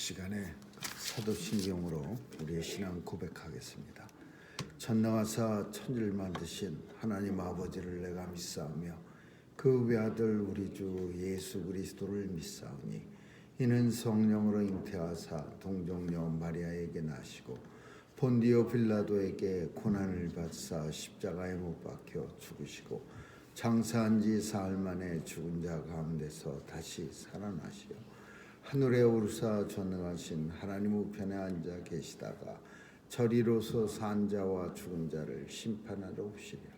시간에 사도신경으로 우리의 신앙 고백하겠습니다. 전능하사 천지를 만드신 하나님 아버지를 내가 믿사오며 그 외아들 우리 주 예수 그리스도를 믿사오니 이는 성령으로 잉태하사 동정녀 마리아에게 나시고 본디오 빌라도에게 고난을 받사 십자가에 못 박혀 죽으시고 장사한 지 사흘 만에 죽은 자 가운데서 다시 살아나시어 하늘에 오르사 전능하신 하나님 우편에 앉아 계시다가 저리로서 산 자와 죽은 자를 심판하러 오시리라.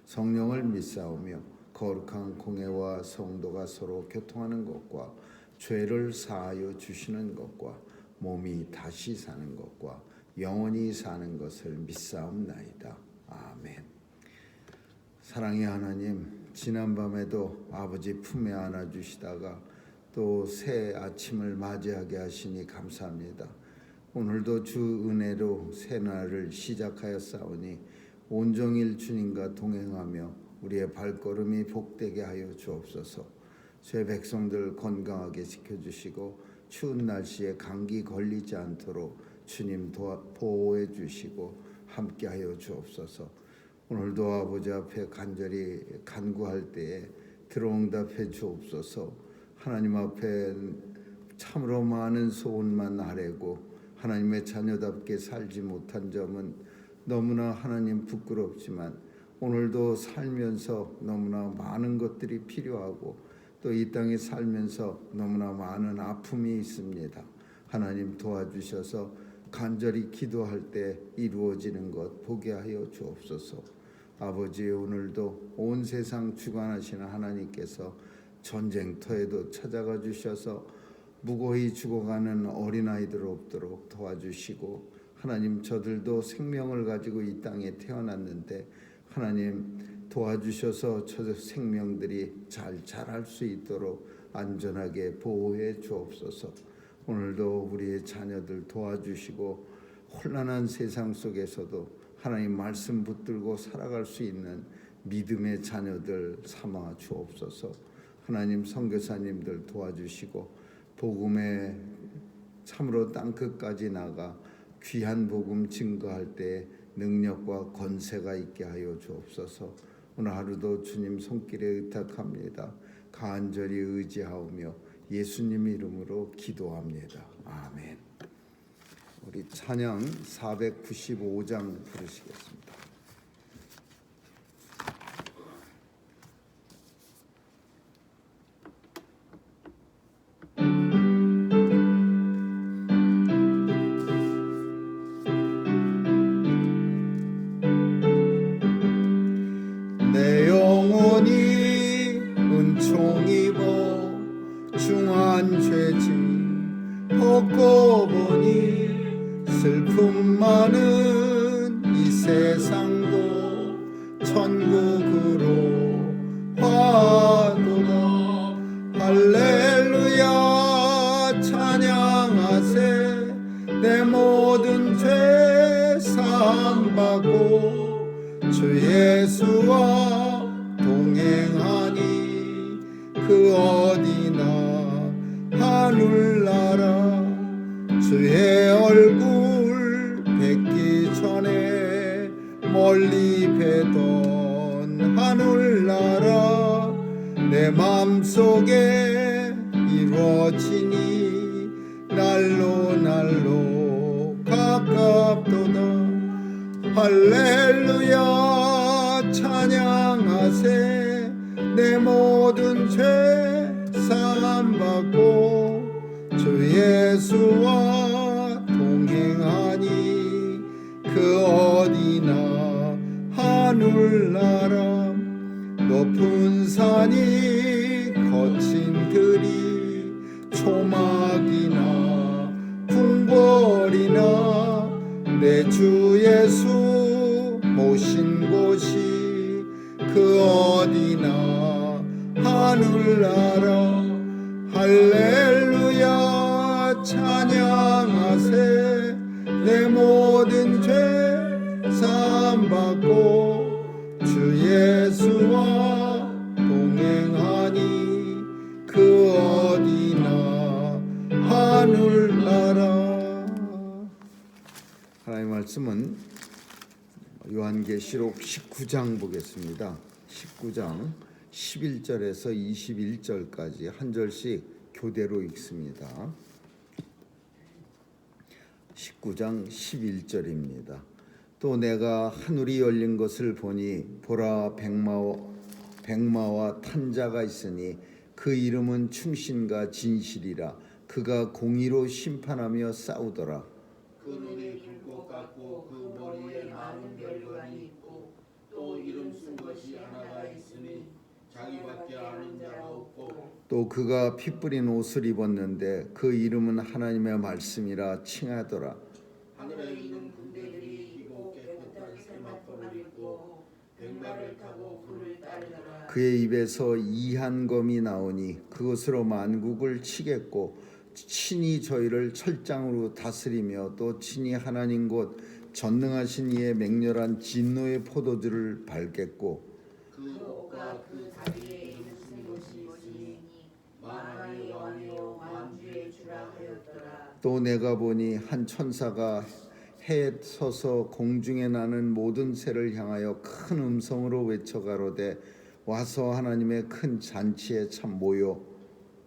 성령을 믿사오며 거룩한 공회와 성도가 서로 교통하는 것과 죄를 사하여 주시는 것과 몸이 다시 사는 것과 영원히 사는 것을 믿사옵나이다. 아멘. 사랑의 하나님, 지난밤에도 아버지 품에 안아주시다가 또 새 아침을 맞이하게 하시니 감사합니다. 오늘도 주 은혜로 새날을 시작하였사오니 온종일 주님과 동행하며 우리의 발걸음이 복되게 하여 주옵소서. 제 백성들 건강하게 지켜주시고 추운 날씨에 감기 걸리지 않도록 주님 보호해 주시고 함께하여 주옵소서. 오늘도 아버지 앞에 간절히 간구할 때에 들어응답해 주옵소서. 하나님 앞에 참으로 많은 소원만 아뢰고 하나님의 자녀답게 살지 못한 점은 너무나 하나님 부끄럽지만 오늘도 살면서 너무나 많은 것들이 필요하고 또 이 땅에 살면서 너무나 많은 아픔이 있습니다. 하나님 도와주셔서 간절히 기도할 때 이루어지는 것 보게 하여 주옵소서. 아버지, 오늘도 온 세상 주관하시는 하나님께서 전쟁터에도 찾아가 주셔서 무고히 죽어가는 어린아이들 없도록 도와주시고 하나님, 저들도 생명을 가지고 이 땅에 태어났는데 하나님 도와주셔서 저 생명들이 잘 자랄 수 있도록 안전하게 보호해 주옵소서. 오늘도 우리의 자녀들 도와주시고 혼란한 세상 속에서도 하나님 말씀 붙들고 살아갈 수 있는 믿음의 자녀들 삼아 주옵소서. 하나님, 선교사님들 도와주시고 복음에 참으로 땅끝까지 나가 귀한 복음 증거할 때 능력과 권세가 있게 하여 주옵소서. 오늘 하루도 주님 손길에 의탁합니다. 간절히 의지하오며 예수님 이름으로 기도합니다. 아멘. 우리 찬양 495장 부르시겠습니다. 내 영혼이 은총 입어 중한 죄짐 벗고 보니 슬픔 많은 이 세상도 천국으로 화도다. 할렐루야 찬양하세. 내 모든 죄 사함받고 주 예수와 동행하니 그 어디나 하늘나라. 주의 얼굴 뵙기 전에 멀리 뵈던 하늘나라 내 맘속에 이루어지니 날로 가깝도다. 할렐루야 찬양하세. 내 모든 죄 사함받고 주 예수와 동행하니 그 어디나 하늘나라. 높은 산이 거친 들이 초막이나 궁궐이나 내 주 예수 모신 곳이 그 어디나 하늘나라. 할렐루야 찬양하세. 내 모든 죄 사함받고 주 예수와 동행하니 그 어디나 하늘나라. 하나님의 말씀은 요한계시록 19장 보겠습니다. 19장 11절에서 21절까지 한 절씩 교대로 읽습니다. 19장 11절입니다. 또 내가 하늘이 열린 것을 보니 보라 백마와 탄 자가 있으니 그 이름은 충신과 진실이라. 그가 공의로 심판하며 싸우더라. 그 눈이 불꽃 같고 그 머리에 많은 별관이 있고 또 이름 쓴 것이 하나가 있으니 자기밖에 아는 자가 없고 또 그가 피 뿌린 옷을 입었는데 그 이름은 하나님의 말씀이라 칭하더라. 하늘에 있는 군대들이 희고 깨끗한 세마포를 입고 백마를 타고 그를 따르더라. 그의 입에서 이한 검이 나오니 그것으로 만국을 치겠고 친히 저희를 철장으로 다스리며 또 친히 하나님 곧 전능하신 이의 맹렬한 진노의 포도주를 밟겠고 그 옷과 그 다리에 이름 쓴 것이 있으니 만왕의 왕이요 만주의 주라 하였더라. 또 내가 보니 한 천사가 해에 서서 공중에 나는 모든 새를 향하여 큰 음성으로 외쳐 가로되 와서 하나님의 큰 잔치에 참 모여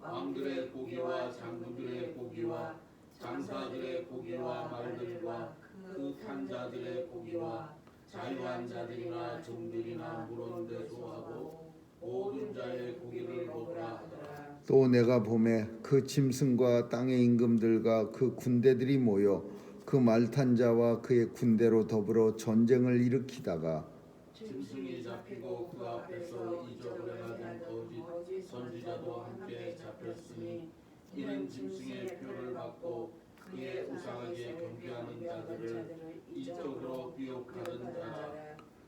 왕들의 고기와 장군들의 고기와 장사들의 고기와 말들과 그 탄자들의 고기와 자유한 자들이나 종들이나 물은 대소하고 모든 자의 고기를 먹으라 하더라. 또 내가 봄에 그 짐승과 땅의 임금들과 그 군대들이 모여 그 말탄 자와 그의 군대로 더불어 전쟁을 일으키다가 짐승이 잡히고 그 앞에서 이적을 행하던 거짓 선지자도 함께 잡혔으니 이는 짐승의 표를 받고 그의 우상에게 경배하는 자들을 이적으로 비옥하던 자라.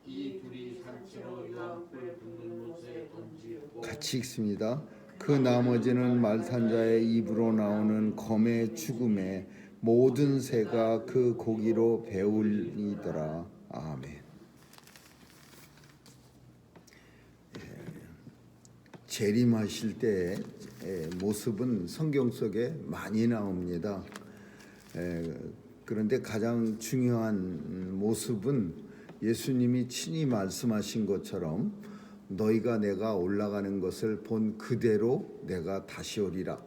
이 둘이 산채로 유황불 붙는 못에 던지고 같이 읽습니다. 그 나머지는 말탄 자의 입으로 나오는 검의 죽음에 모든 새가 그 고기로 배울리더라. 아멘. 재림하실 때의 모습은 성경 속에 많이 나옵니다. 그런데 가장 중요한 모습은 예수님이 친히 말씀하신 것처럼 너희가 내가 올라가는 것을 본 그대로 내가 다시 오리라.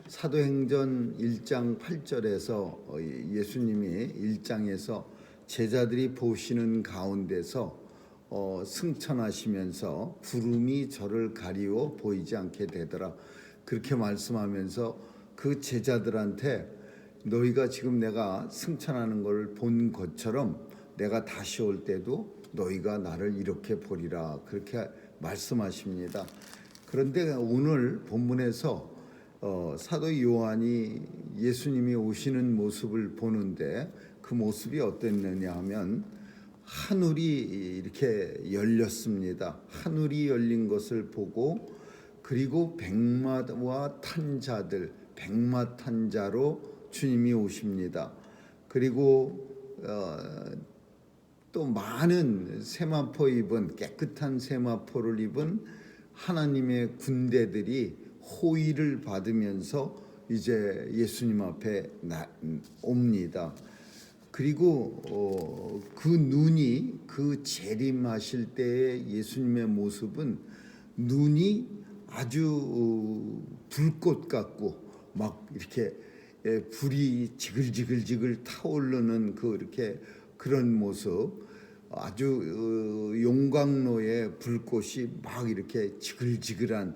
사도행전 1장 8절에서 예수님이 1장에서 제자들이 보시는 가운데서 승천하시면서 구름이 저를 가리워 보이지 않게 되더라. 그렇게 말씀하면서 그 제자들한테 너희가 지금 내가 승천하는 걸 본 것처럼 내가 다시 올 때도 너희가 나를 이렇게 보리라. 그렇게 말씀하십니다. 그런데 오늘 본문에서 사도 요한이 예수님이 오시는 모습을 보는데 그 모습이 어땠느냐 하면 하늘이 이렇게 열렸습니다. 하늘이 열린 것을 보고 그리고 백마와 탄 자들, 백마 탄 자로 주님이 오십니다. 그리고 또 많은 세마포 입은 깨끗한 세마포를 입은 하나님의 군대들이 호의를 받으면서 이제 예수님 앞에 옵니다. 그리고 그 눈이 그 재림하실 때의 예수님의 모습은 눈이 아주 불꽃 같고 막 이렇게 불이 지글지글 타오르는 그 그런 모습, 아주 용광로의 불꽃이 막 이렇게 지글지글한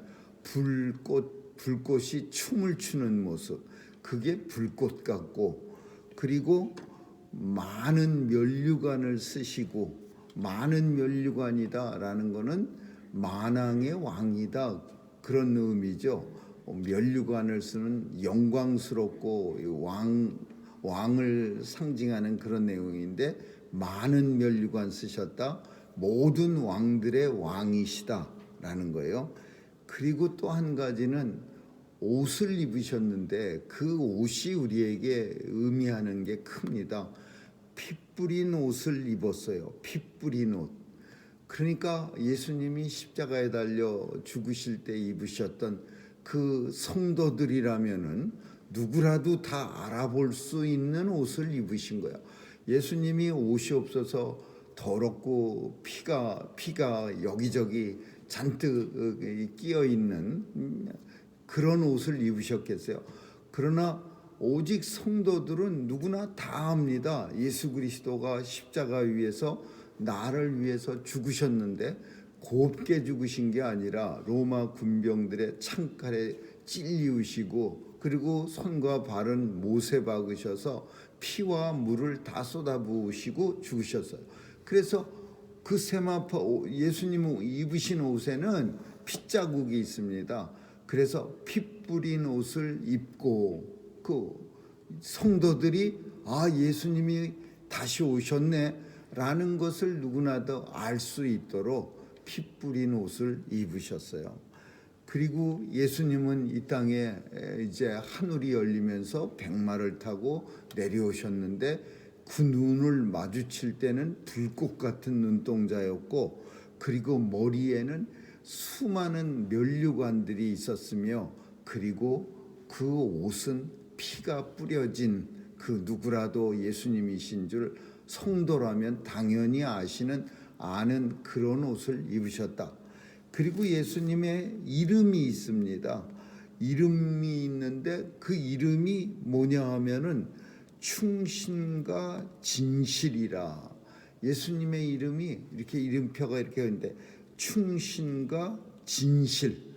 불꽃이 춤을 추는 모습, 그게 불꽃 같고, 그리고 많은 면류관을 쓰시고 많은 면류관이다라는 거는 만왕의 왕이다 그런 의미죠. 면류관을 쓰는 영광스럽고 왕을 상징하는 그런 내용인데 많은 면류관 쓰셨다. 모든 왕들의 왕이시다라는 거예요. 그리고 또 한 가지는 옷을 입으셨는데 그 옷이 우리에게 의미하는 게 큽니다. 피 뿌린 옷을 입었어요. 피 뿌린 옷. 그러니까 예수님이 십자가에 달려 죽으실 때 입으셨던 그 성도들이라면은 누구라도 다 알아볼 수 있는 옷을 입으신 거야. 예수님이 옷이 없어서 더럽고 피가 여기저기 잔뜩 끼어 있는 그런 옷을 입으셨겠어요. 그러나 오직 성도들은 누구나 다 압니다. 예수 그리스도가 십자가 위에서 나를 위해서 죽으셨는데 곱게 죽으신 게 아니라 로마 군병들의 창칼에 찔리우시고 그리고 손과 발은 못에 박으셔서 피와 물을 다 쏟아부으시고 죽으셨어요. 그래서 그 세마포 예수님 입으신 옷에는 핏자국이 있습니다. 그래서 피 뿌린 옷을 입고 그 성도들이 예수님이 다시 오셨네라는 것을 누구나도 알 수 있도록 피 뿌린 옷을 입으셨어요. 그리고 예수님은 이 땅에 이제 하늘이 열리면서 백마를 타고 내려오셨는데 그 눈을 마주칠 때는 불꽃 같은 눈동자였고 그리고 머리에는 수많은 면류관들이 있었으며 그리고 그 옷은 피가 뿌려진 그 누구라도 예수님이신 줄 성도라면 당연히 아는 그런 옷을 입으셨다. 그리고 예수님의 이름이 있습니다. 이름이 있는데 그 이름이 뭐냐 하면은 충신과 진실이라. 예수님의 이름이 이렇게 이름표가 이렇게 있는데 충신과 진실.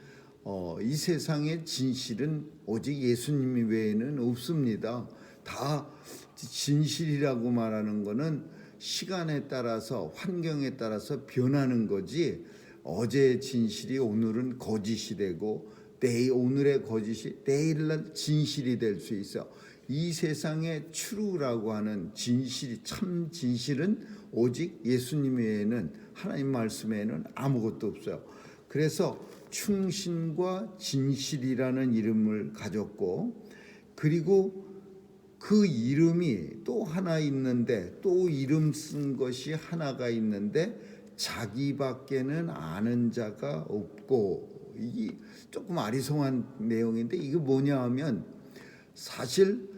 이 세상의 진실은 오직 예수님 외에는 없습니다. 다 진실이라고 말하는 것은 시간에 따라서 환경에 따라서 변하는 거지 어제의 진실이 오늘은 거짓이 되고 오늘의 거짓이 내일날 진실이 될 수 있어. 이 세상의 true라고 하는 진실이 참 진실은 오직 예수님 외에는 하나님 말씀 외에는 아무것도 없어요. 그래서 충신과 진실이라는 이름을 가졌고 그리고 그 이름이 또 하나 있는데 또 이름 쓴 것이 하나가 있는데 자기밖에는 아는 자가 없고 이게 조금 아리송한 내용인데 이게 뭐냐 하면 사실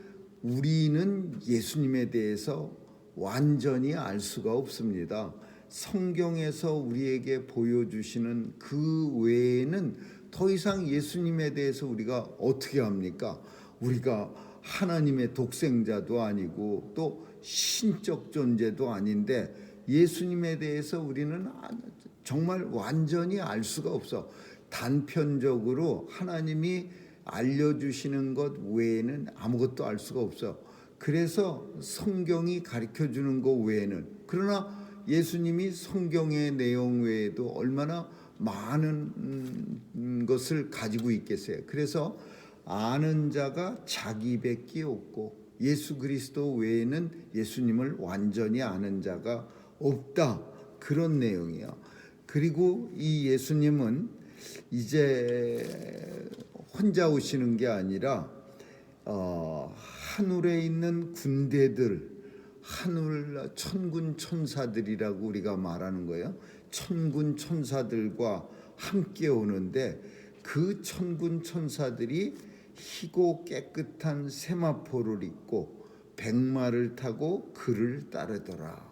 우리는 예수님에 대해서 완전히 알 수가 없습니다. 성경에서 우리에게 보여주시는 그 외에는 더 이상 예수님에 대해서 우리가 어떻게 합니까? 우리가 하나님의 독생자도 아니고 또 신적 존재도 아닌데 예수님에 대해서 우리는 정말 완전히 알 수가 없어. 단편적으로 하나님이 알려주시는 것 외에는 아무것도 알 수가 없어. 그래서 성경이 가르쳐주는 것 외에는 그러나 예수님이 성경의 내용 외에도 얼마나 많은 것을 가지고 있겠어요. 그래서 아는 자가 자기밖에 없고 예수 그리스도 외에는 예수님을 완전히 아는 자가 없다. 그런 내용이에요. 그리고 이 예수님은 이제 혼자 오시는 게 아니라 하늘에 있는 군대들, 하늘 천군 천사들이라고 우리가 말하는 거예요. 천군 천사들과 함께 오는데 그 천군 천사들이 희고 깨끗한 세마포를 입고 백마를 타고 그를 따르더라.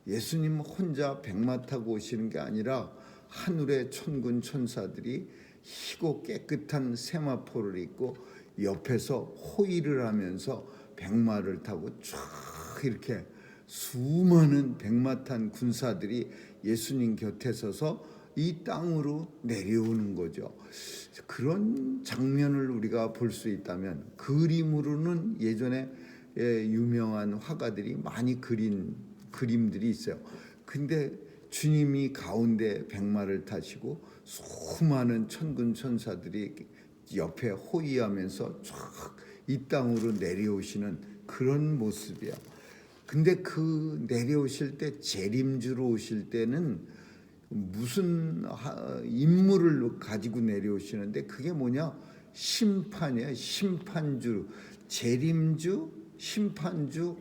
예수님 혼자 백마 타고 오시는 게 아니라 하늘의 천군 천사들이 희고 깨끗한 세마포를 입고 옆에서 호위를 하면서 백마를 타고 쫙 이렇게 수많은 백마 탄 군사들이 예수님 곁에 서서 이 땅으로 내려오는 거죠. 그런 장면을 우리가 볼 수 있다면 그림으로는 예전에 유명한 화가들이 많이 그린 그림들이 있어요. 근데 주님이 가운데 백마를 타시고 수많은 천군 천사들이 옆에 호위하면서 쫙 이 땅으로 내려오시는 그런 모습이야. 근데 그 내려오실 때 재림주로 오실 때는 무슨 임무를 가지고 내려오시는데 그게 뭐냐? 심판이야. 심판주, 재림주, 심판주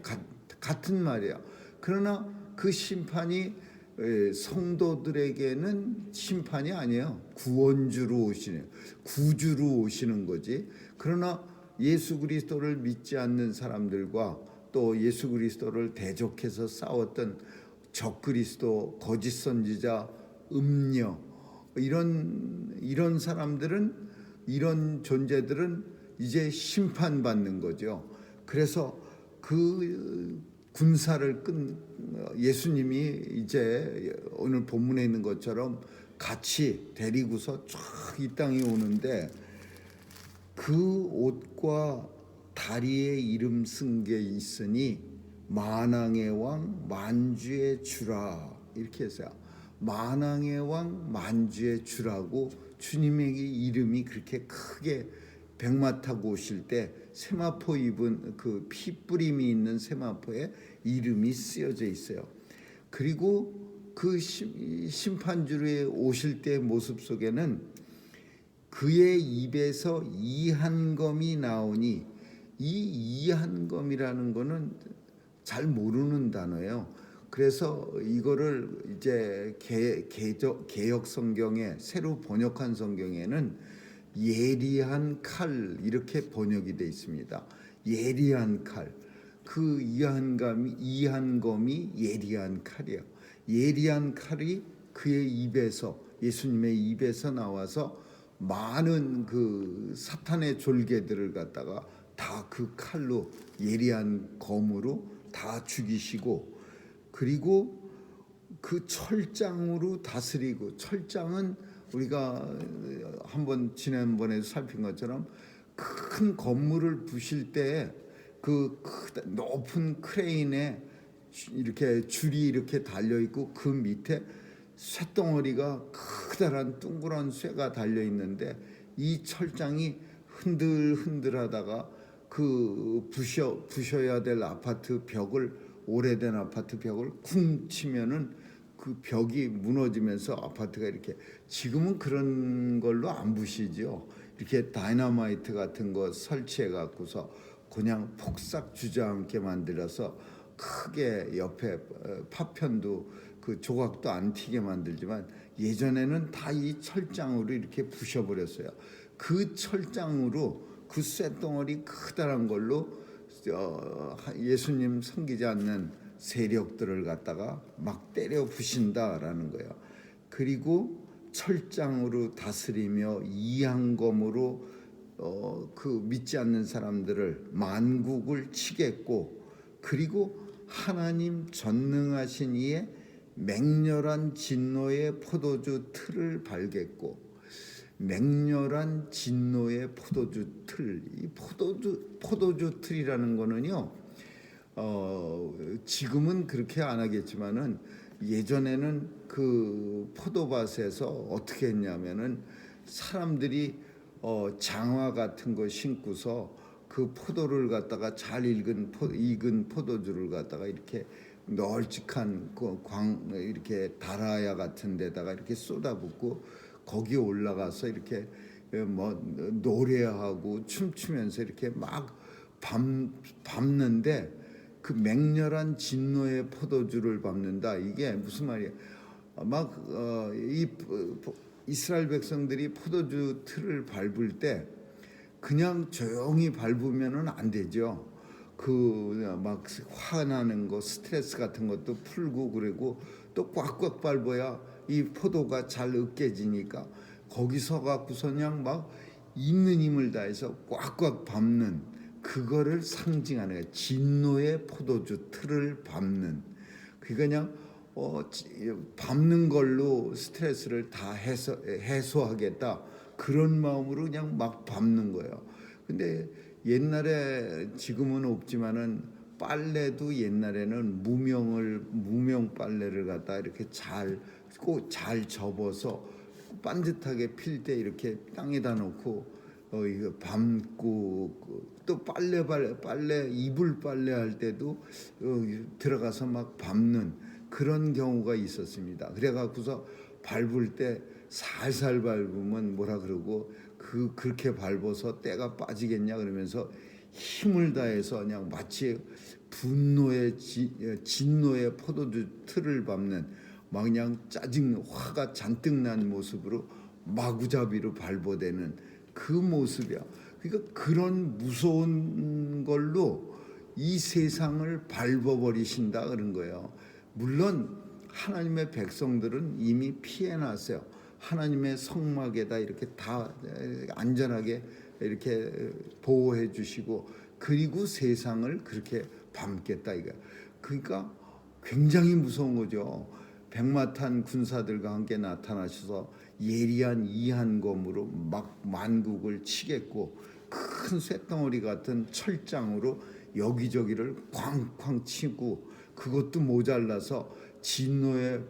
같은 말이야. 그러나 그 심판이 성도들에게는 심판이 아니에요. 구원주로 오시는, 구주로 오시는 거지. 그러나 예수 그리스도를 믿지 않는 사람들과 또 예수 그리스도를 대적해서 싸웠던 적그리스도, 거짓 선지자, 음녀, 이런 사람들은, 이런 존재들은 이제 심판받는 거죠. 그래서 그 군사를 예수님이 이제 오늘 본문에 있는 것처럼 같이 데리고서 쫙 이 땅에 오는데, 그 옷과 다리에 이름 쓴 게 있으니 만왕의 왕 만주의 주라, 이렇게 해서요. 만왕의 왕 만주의 주라고 주님에게 이름이 그렇게 크게 백마 타고 오실 때 세마포 입은 그 피뿌림이 있는 세마포에 이름이 쓰여져 있어요. 그리고 그 심판주에 오실 때의 모습 속에는 그의 입에서 이한검이 나오니, 이 이한검이라는 거는 잘 모르는 단어예요. 그래서 이거를 이제 개역 성경에, 새로 번역한 성경에는 예리한 칼, 이렇게 번역이 되어 있습니다. 예리한 칼. 그 이한검이 예리한 칼이에요. 예리한 칼이 그의 입에서, 예수님의 입에서 나와서 많은 그 사탄의 졸개들을 갖다가 다 그 칼로, 예리한 검으로 다 죽이시고, 그리고 그 철장으로 다스리고, 철장은 우리가 한번 지난번에 살핀 것처럼 큰 건물을 부실 때 그 높은 크레인에 이렇게 줄이 이렇게 달려 있고, 그 밑에 쇳덩어리가 커다란 둥그런 쇠가 달려 있는데, 이 철장이 흔들흔들하다가 그 부셔야 될 아파트 벽을, 오래된 아파트 벽을 쿵 치면은 그 벽이 무너지면서 아파트가 이렇게, 지금은 그런 걸로 안 부시죠. 이렇게 다이너마이트 같은 거 설치해 갖고서 그냥 폭삭 주저앉게 만들어서 크게 옆에 파편도 그 조각도 안 튀게 만들지만, 예전에는 다 이 철장으로 이렇게 부셔버렸어요. 그 철장으로, 그 쇳덩어리 크다란 걸로 예수님 섬기지 않는 세력들을 갖다가 막 때려 부신다라는 거예요. 그리고 철장으로 다스리며 이한검으로 그 믿지 않는 사람들을, 만국을 치겠고, 그리고 하나님 전능하신 이의 맹렬한 진노의 포도주 틀을 발겠고, 맹렬한 진노의 포도주 틀, 이 포도주 틀이라는 거는요, 지금은 그렇게 안 하겠지만은 예전에는 그 포도밭에서 어떻게 했냐면은 사람들이 장화 같은 거 신고서 그 포도를 갖다가 잘 익은 포도주를 갖다가 이렇게 널찍한 이렇게 다라야 같은 데다가 이렇게 쏟아붓고, 거기 올라가서 이렇게 뭐 노래하고 춤추면서 이렇게 막 밟는데, 그 맹렬한 진노의 포도주를 밟는다. 이게 무슨 말이에요? 막 이스라엘 백성들이 포도주 틀을 밟을 때 그냥 조용히 밟으면은 안 되죠. 그 막 화나는 거, 스트레스 같은 것도 풀고, 그리고 또 꽉꽉 밟아야 이 포도가 잘 으깨지니까, 거기서 갖고서 그냥 막 있는 힘을 다해서 꽉꽉 밟는, 그거를 상징하는 거예요. 진노의 포도주 틀을 밟는. 그냥 밟는 걸로 스트레스를 다 해소하겠다, 그런 마음으로 그냥 막 밟는 거예요. 근데 옛날에, 지금은 없지만은 빨래도 옛날에는 무명 빨래를 갖다 이렇게 잘 접어서 반듯하게 필 때 이렇게 땅에다 놓고 이거 밟고, 또 빨래 이불 빨래 할 때도 들어가서 막 밟는 그런 경우가 있었습니다. 그래갖고서 밟을 때 살살 밟으면 뭐라 그러고, 그렇게 밟아서 때가 빠지겠냐 그러면서 힘을 다해서 그냥 마치 분노의 진노의 포도주 틀을 밟는, 막 그냥 화가 잔뜩 난 모습으로 마구잡이로 밟아대는 그 모습이야. 그러니까 그런 무서운 걸로 이 세상을 밟아버리신다 그런 거예요. 물론 하나님의 백성들은 이미 피해났어요. 하나님의 성막에다 이렇게 다 안전하게 이렇게 보호해 주시고, 그리고 세상을 그렇게 밟겠다 이거. 그러니까 굉장히 무서운 거죠. 백마탄 군사들과 함께 나타나셔서 예리한 이한검으로 막 만국을 치겠고, 큰 쇳덩어리 같은 철장으로 여기저기를 쾅쾅 치고, 그것도 모자라서 진노의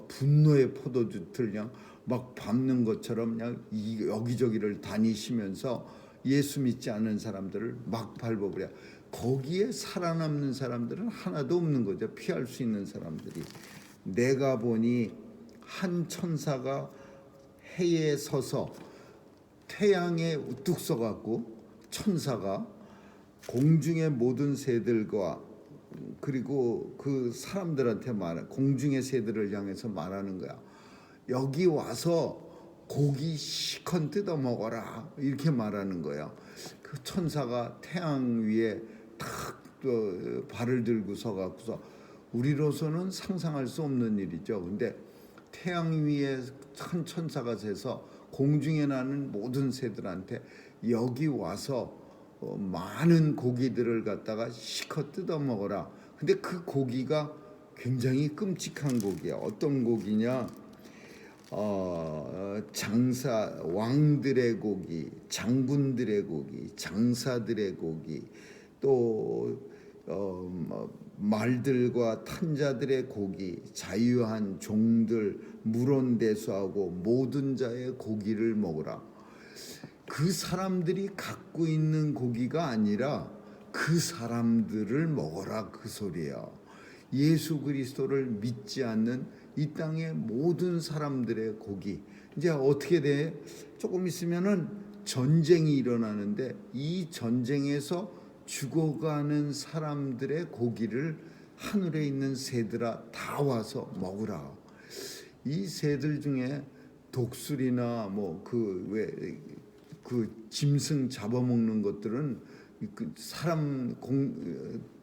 분노의 포도주를 그냥 막 밟는 것처럼 그냥 여기저기를 다니시면서 예수 믿지 않는 사람들을 막 밟아버려. 거기에 살아남는 사람들은 하나도 없는 거죠. 피할 수 있는 사람들이. 내가 보니 한 천사가 해에 서서 태양에 우뚝 서갖고, 천사가 공중의 모든 새들과 그리고 그 사람들한테 공중의 새들을 향해서 말하는 거야. 여기 와서 고기 시컨 뜯어 먹어라 이렇게 말하는 거야. 그 천사가 태양 위에 탁 발을 들고 서갖고서, 우리로서는 상상할 수 없는 일이죠. 근데 태양 위에 큰 천사가 서서 공중에 나는 모든 새들한테 여기 와서 많은 고기들을 갖다가 시컷 뜯어 먹어라. 근데 그 고기가 굉장히 끔찍한 고기야. 어떤 고기냐? 장사 왕들의 고기, 장군들의 고기, 장사들의 고기, 또 말들과 탄자들의 고기, 자유한 종들, 물온대수하고 모든 자의 고기를 먹으라. 그 사람들이 갖고 있는 고기가 아니라 그 사람들을 먹어라 그 소리예요. 예수 그리스도를 믿지 않는 이 땅의 모든 사람들의 고기. 이제 어떻게 돼? 조금 있으면은 전쟁이 일어나는데, 이 전쟁에서 죽어가는 사람들의 고기를 하늘에 있는 새들아 다 와서 먹으라. 이 새들 중에 독수리나 뭐 그 짐승 잡아먹는 것들은 그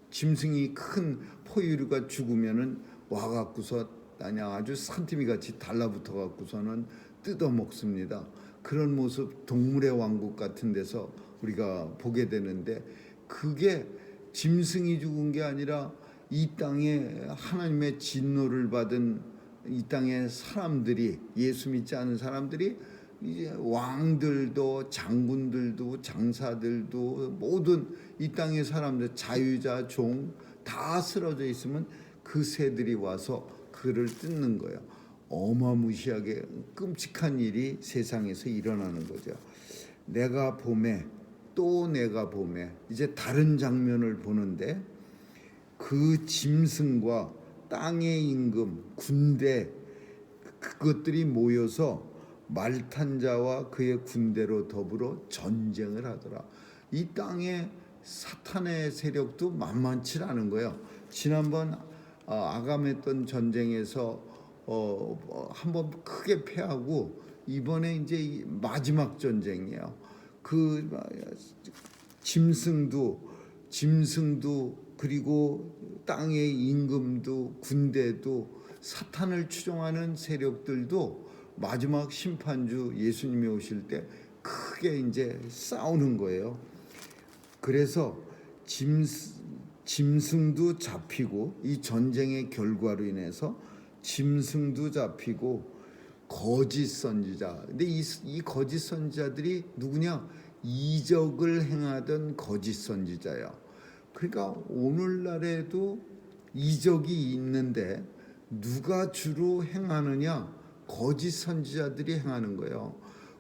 짐승이 큰 포유류가 죽으면은 와갖고서 아주 산더미 같이 달라붙어 갖고서는 뜯어 먹습니다. 그런 모습 동물의 왕국 같은 데서 우리가 보게 되는데, 그게 짐승이 죽은 게 아니라 이 땅에 하나님의 진노를 받은 이 땅의 사람들이, 예수 믿지 않은 사람들이, 이제 왕들도 장군들도 장사들도 모든 이 땅의 사람들, 자유자 종 다 쓰러져 있으면 그 새들이 와서 그를 뜯는 거예요. 어마무시하게 끔찍한 일이 세상에서 일어나는 거죠. 내가 봄에 이제 다른 장면을 보는데, 그 짐승과 땅의 임금, 군대, 그것들이 모여서 말탄 자와 그의 군대로 더불어 전쟁을 하더라. 이 땅에 사탄의 세력도 만만치 않은 거예요. 지난번 아가메돈 전쟁에서 한번 크게 패하고, 이번에 이제 마지막 전쟁이에요. 그 짐승도 그리고 땅의 임금도 군대도 사탄을 추종하는 세력들도 마지막 심판주 예수님이 오실 때 크게 이제 싸우는 거예요. 그래서 짐승도 잡히고, 이 전쟁의 결과로 인해서 짐승도 잡히고, 거짓 선지자. 근데 이 거짓 선지자들이 누구냐? 이적을 행하던 거짓 선지자예요. 그러니까 오늘날에도 이적이 있는데 누가 주로 행하느냐? 거짓 선지자들이 행하는 거예요.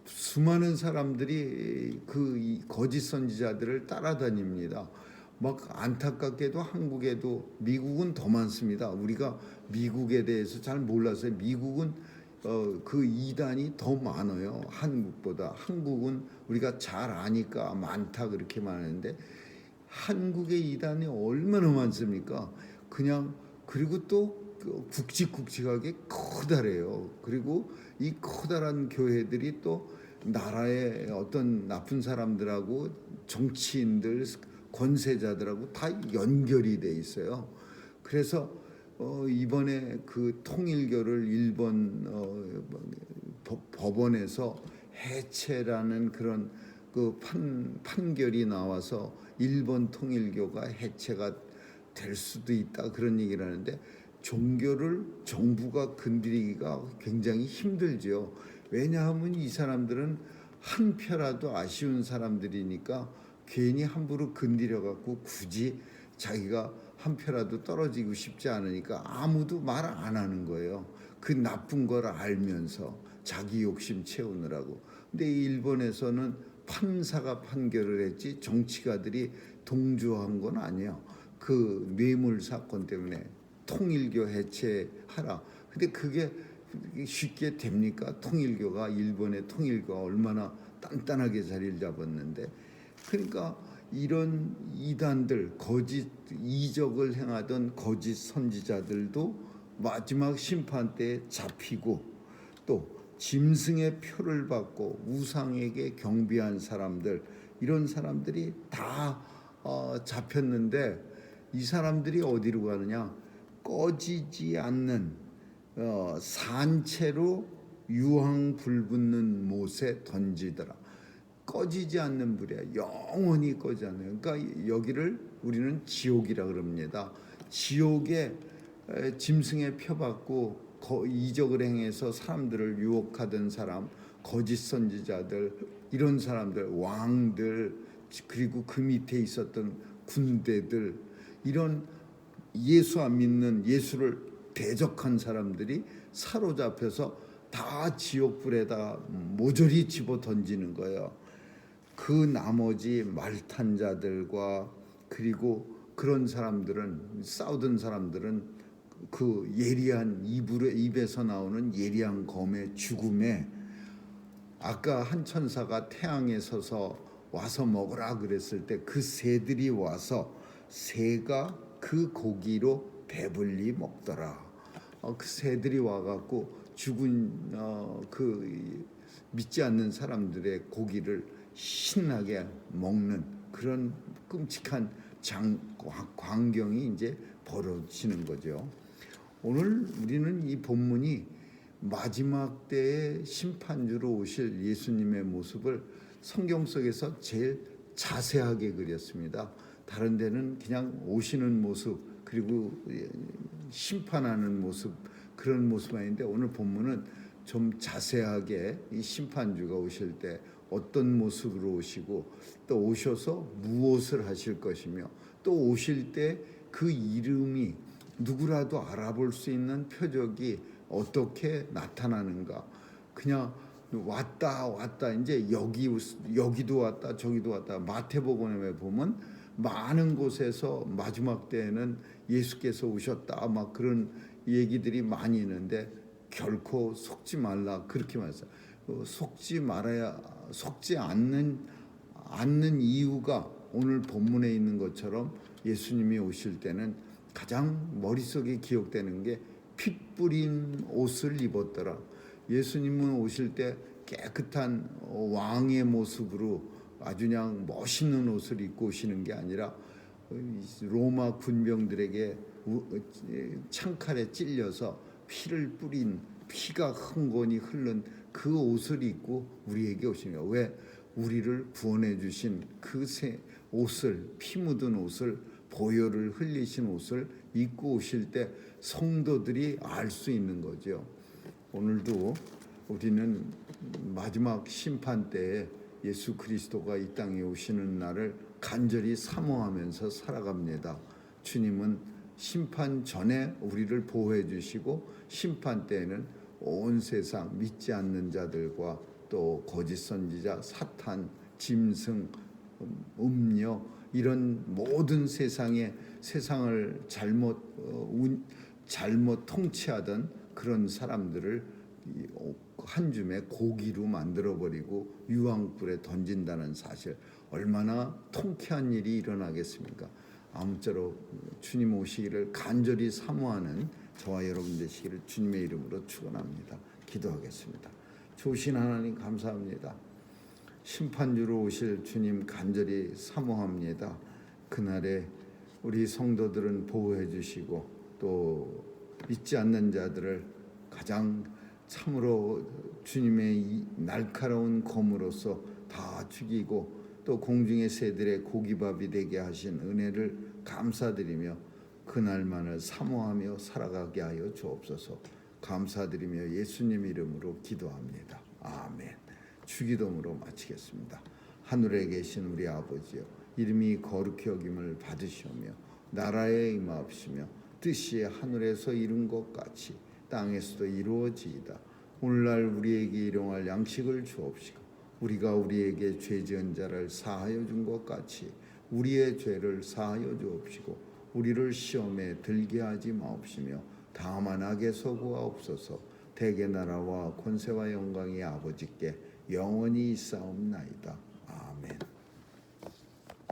수많은 사람들이 그 거짓 선지자들을 따라다닙니다. 막 안타깝게도 한국에도, 미국은 더 많습니다. 우리가 미국에 대해서 잘 몰라서, 미국은 그 이단이 더 많아요. 한국보다. 한국은 우리가 잘 아니까 많다 그렇게 말하는데, 한국의 이단이 얼마나 많습니까? 그냥, 그리고 또 굵직굵직하게 커다래요. 그리고 이 커다란 교회들이 또 나라의 어떤 나쁜 사람들하고 정치인들, 권세자들하고 다 연결이 돼 있어요. 그래서 이번에 그 통일교를 일본 법원에서 해체라는 그런 그 판결이 나와서 일본 통일교가 해체가 될 수도 있다 그런 얘기를 하는데, 종교를 정부가 건드리기가 굉장히 힘들죠. 왜냐하면 이 사람들은 한 표라도 아쉬운 사람들이니까 괜히 함부로 건드려 갖고 굳이 자기가 한 표라도 떨어지고 싶지 않으니까 아무도 말 안 하는 거예요. 그 나쁜 걸 알면서 자기 욕심 채우느라고. 근데 일본에서는 판사가 판결을 했지 정치가들이 동조한 건 아니에요. 그 뇌물 사건 때문에 통일교 해체하라. 근데 그게 쉽게 됩니까? 통일교가, 일본의 통일교가 얼마나 단단하게 자리를 잡았는데. 그러니까 이런 이단들, 거짓 이적을 행하던 거짓 선지자들도 마지막 심판 때 잡히고, 또 짐승의 표를 받고 우상에게 경배한 사람들, 이런 사람들이 다 잡혔는데, 이 사람들이 어디로 가느냐? 꺼지지 않는 산채로 유황 불붙는 못에 던지더라. 꺼지지 않는 불이야. 영원히 꺼지지 않는. 그러니까 여기를 우리는 지옥이라 그럽니다. 지옥에 짐승의 표 받고 이적을 행해서 사람들을 유혹하던 사람, 거짓 선지자들, 이런 사람들, 왕들, 그리고 그 밑에 있었던 군대들, 이런 예수 안 믿는, 예수를 대적한 사람들이 사로잡혀서 다 지옥불에다 모조리 집어 던지는 거예요. 그 나머지 말탄 자들과 그리고 그런 사람들은, 싸우던 사람들은 그 예리한 입에서 나오는 예리한 검의 죽음에, 아까 한 천사가 태양에 서서 와서 먹으라 그랬을 때 그 새들이 와서 새가 그 고기로 배불리 먹더라. 그 새들이 와갖고 죽은 그 믿지 않는 사람들의 고기를 신나게 먹는 그런 끔찍한 광경이 이제 벌어지는 거죠. 오늘 우리는 이 본문이 마지막 때의 심판주로 오실 예수님의 모습을 성경 속에서 제일 자세하게 그렸습니다. 다른 데는 그냥 오시는 모습, 그리고 심판하는 모습, 그런 모습만 있는데, 오늘 본문은 좀 자세하게 이 심판주가 오실 때 어떤 모습으로 오시고, 또 오셔서 무엇을 하실 것이며, 또 오실 때 그 이름이 누구라도 알아볼 수 있는 표적이 어떻게 나타나는가. 그냥 왔다 이제 여기도 왔다 저기도 왔다. 마태복음에 보면 많은 곳에서 마지막 때에는 예수께서 오셨다 막 그런 얘기들이 많이 있는데, 결코 속지 말라 그렇게 말했어요. 속지 않는 이유가 오늘 본문에 있는 것처럼 예수님이 오실 때는 가장 머릿속에 기억되는 게 피 뿌린 옷을 입었더라. 예수님은 오실 때 깨끗한 왕의 모습으로 아주 그냥 멋있는 옷을 입고 오시는 게 아니라 로마 군병들에게 창칼에 찔려서 피를 뿌린, 피가 흥건히 흐른 그 옷을 입고 우리에게 오시며, 왜? 우리를 구원해 주신 그 옷을, 피 묻은 옷을, 보혈을 흘리신 옷을 입고 오실 때 성도들이 알 수 있는 거죠. 오늘도 우리는 마지막 심판 때에 예수 그리스도가 이 땅에 오시는 날을 간절히 사모하면서 살아갑니다. 주님은 심판 전에 우리를 보호해 주시고, 심판 때에는 온 세상 믿지 않는 자들과 또 거짓 선지자, 사탄, 짐승, 음녀, 이런 모든 세상을 잘못 통치하던 그런 사람들을 한 줌의 고기로 만들어버리고 유황불에 던진다는 사실, 얼마나 통쾌한 일이 일어나겠습니까? 아무쪼록 주님 오시기를 간절히 사모하는 저와 여러분 되시기를 주님의 이름으로 축원합니다. 기도하겠습니다. 좋으신 하나님 감사합니다. 심판주로 오실 주님 간절히 사모합니다. 그날에 우리 성도들은 보호해 주시고 또 믿지 않는 자들을 가장 참으로 주님의 이 날카로운 검으로서 다 죽이고 또 공중의 새들의 고기밥이 되게 하신 은혜를 감사드리며 그날만을 사모하며 살아가게 하여 주옵소서. 감사드리며 예수님 이름으로 기도합니다. 아멘. 주기도문으로 마치겠습니다. 하늘에 계신 우리 아버지여, 이름이 거룩히 여김을 받으시오며 나라에 임하옵시며 뜻이 하늘에서 이룬 것 같이 땅에서도 이루어지이다. 오늘날 우리에게 일용할 양식을 주옵시고 우리가 우리에게 죄 지은 자를 사하여 준 것 같이 우리의 죄를 사하여 주옵시고 우리를 시험에 들게 하지 마옵시며 다만 악에서 구하옵소서. 대개 나라와 권세와 영광이 아버지께 영원히 있사옵나이다.